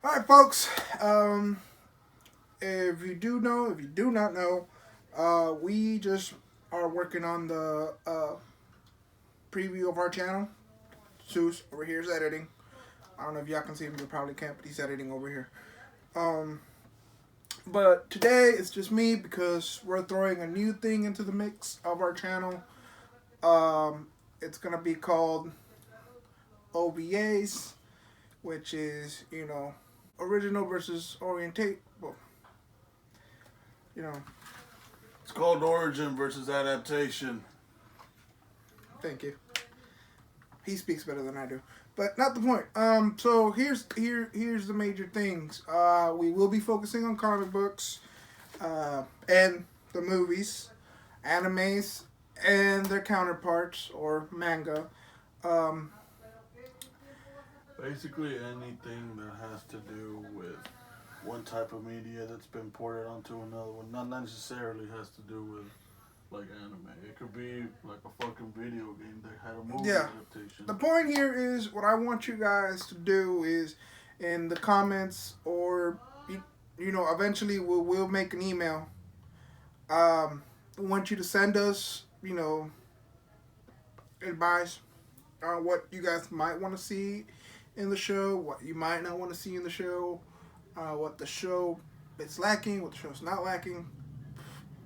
All right, folks. If you do know, if you do not know, we just are working on the preview of our channel. Zeus over here is editing. I don't know if y'all can see him. You probably can't, but he's editing over here. Um, but today it's just me because we're throwing a new thing into the mix of our channel. It's gonna be called OVAs, which is original versus orientate. Well, you know, It's called origin versus adaptation. thank you. He speaks better than I do, but not the point. So here's the major things. We will be focusing on comic books, and the movies, animes, and their counterparts or manga. Um, Basically anything that has to do with one type of media that's been ported onto another one. Not necessarily has to do with like anime. It could be like a fucking video game that had a movie yeah. adaptation. The point here is what I want you guys to do is in the comments or eventually we'll make an email. I want you to send us advice on what you guys might want to see in the show, what you might not want to see in the show, what the show is lacking, what the show's not lacking.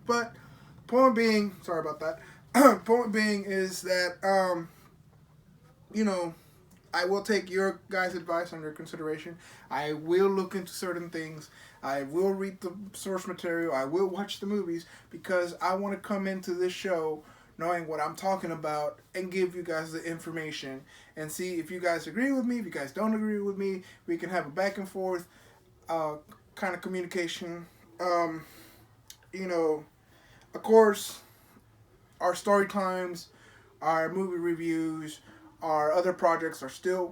But point being, sorry about that. Point being is that I will take your guys' advice under consideration. I will look into certain things. I will read the source material. I will watch the movies because I want to come into this show knowing what I'm talking about and give you guys the information and see if you guys agree with me. If you guys don't agree with me, we can have a back and forth kind of communication. Of course, our story times, our movie reviews, our other projects we're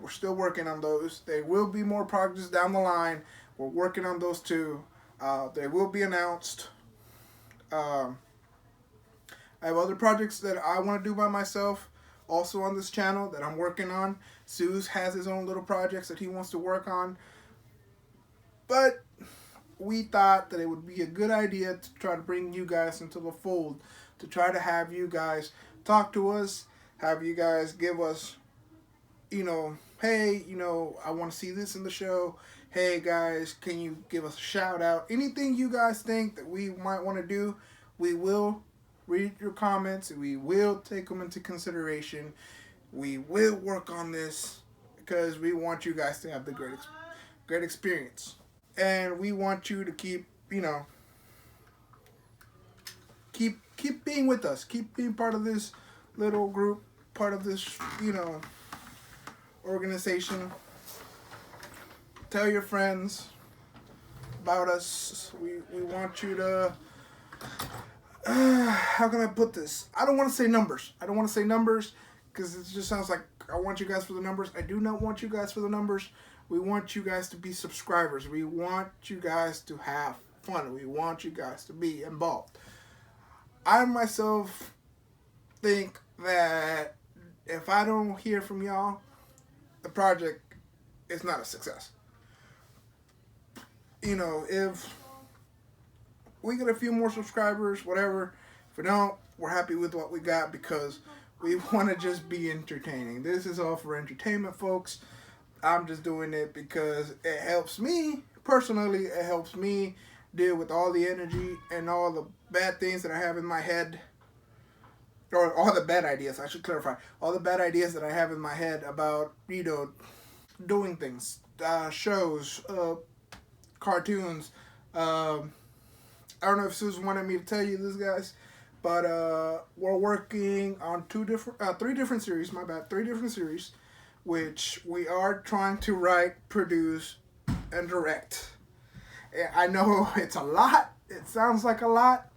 still working on those. There will be more projects down the line. We're working on those too. They will be announced. I have other projects that I want to do by myself also on this channel that I'm working on. Zeus has his own little projects that he wants to work on. But we thought that it would be a good idea to try to bring you guys into the fold, to try to have you guys talk to us, have you guys give us, hey, I want to see this in the show. Hey guys, can you give us a shout out? Anything you guys think that we might want to do, we will read your comments. We will take them into consideration. We will work on this because we want you guys to have the great experience. And we want you to keep being with us. Keep being part of this little group, part of this, organization. Tell your friends about us. We want you to how can I put this? I don't want to say numbers. I don't want to say numbers because it just sounds like I want you guys for the numbers. I do not want you guys for the numbers. We want you guys to be subscribers. We want you guys to have fun. We want you guys to be involved. I myself think that if I don't hear from y'all, the project is not a success. If we get a few more subscribers, whatever. If we don't, we're happy with what we got because we want to just be entertaining. This is all for entertainment, folks. I'm just doing it because it helps me, personally, it helps me deal with all the energy and all the bad things that I have in my head. Or all the bad ideas, I should clarify. All the bad ideas that I have in my head about, doing things. Shows, cartoons, I don't know if Susan wanted me to tell you this, guys, but we're working on three different series. My bad, 3 different series, which we are trying to write, produce, and direct. I know it's a lot. It sounds like a lot,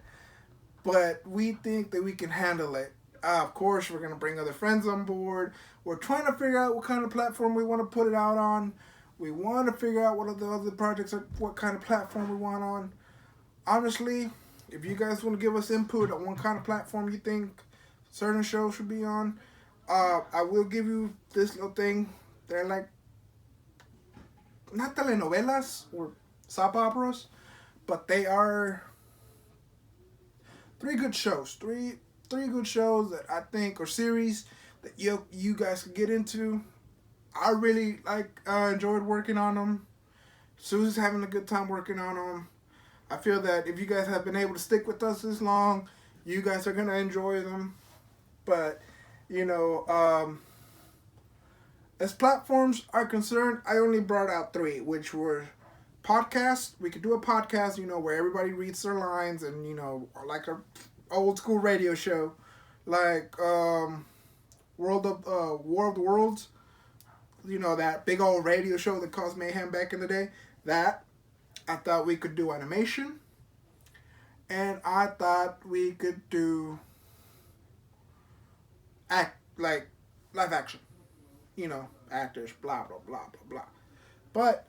but we think that we can handle it. Of course, we're gonna bring other friends on board. We're trying to figure out what kind of platform we want to put it out on. We want to figure out what are the other projects are, what kind of platform we want on. Honestly, if you guys want to give us input on what kind of platform you think certain shows should be on, I will give you this little thing. They're like not telenovelas or soap operas, but they are three good shows. Three good shows that I think, or series that you guys could get into. I really enjoyed working on them. Sue's having a good time working on them. I feel that if you guys have been able to stick with us this long, you guys are gonna enjoy them. But as platforms are concerned, I only brought out three, which were podcasts. We could do a podcast, where everybody reads their lines, and like a old school radio show, like War of the Worlds. That big old radio show that caused mayhem back in the day. That I thought we could do animation, and I thought we could do live action. Actors, blah blah blah blah blah. But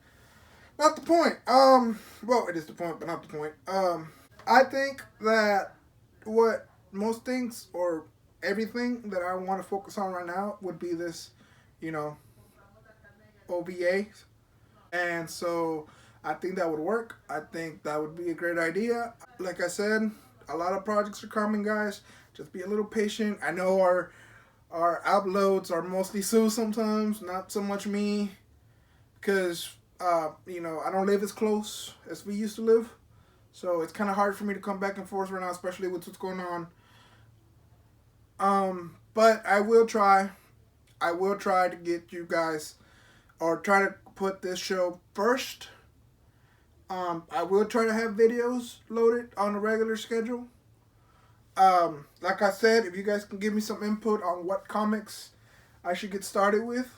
not the point. Well, it is the point, but not the point. I think that what most things or everything that I want to focus on right now would be this, OVA. And so I think that would work. I think that would be a great idea. Like I said, a lot of projects are coming, guys. Just be a little patient. I know our uploads are mostly Sue sometimes, not so much me, because I don't live as close as we used to live, so it's kind of hard for me to come back and forth right now, especially with what's going on. But I will try to get you guys, or try to put this show first. I will try to have videos loaded on a regular schedule. Like I said, if you guys can give me some input on what comics I should get started with,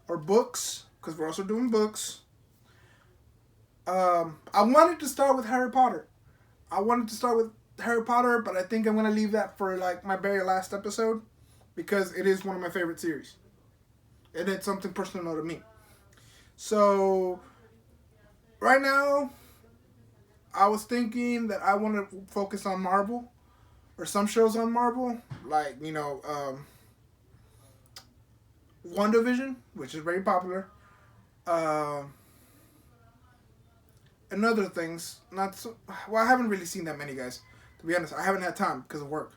or books, because we're also doing books. I wanted to start with Harry Potter. But I think I'm going to leave that for my very last episode, because it is one of my favorite series. And it's something personal to me. So, right now, I was thinking that I want to focus on Marvel, or some shows on Marvel, WandaVision, which is very popular, and other things. I haven't really seen that many, guys. To be honest, I haven't had time because of work.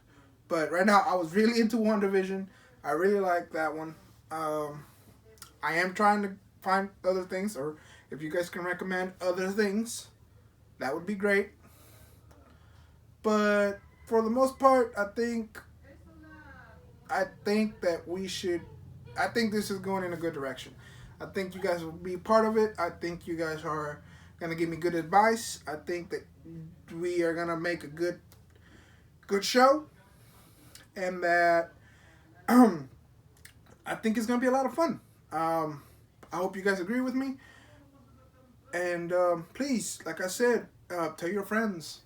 But right now, I was really into WandaVision. I really like that one. I am trying to find other things, or if you guys can recommend other things, that would be great. But for the most part, I think that we should. I think this is going in a good direction. I think you guys will be part of it. I think you guys are gonna give me good advice. I think that we are gonna make a good show, and that I think it's gonna be a lot of fun. I hope you guys agree with me. And please, like I said, tell your friends,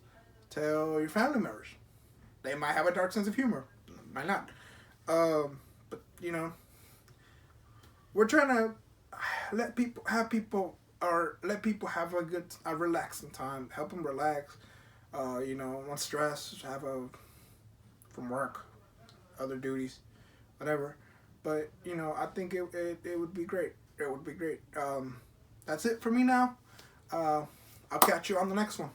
tell your family members. They might have a dark sense of humor, might not. But we're trying to let people have a relaxing time. Help them relax. Want stress, from work, other duties, whatever. But I think it would be great. It would be great. That's it for me now. I'll catch you on the next one.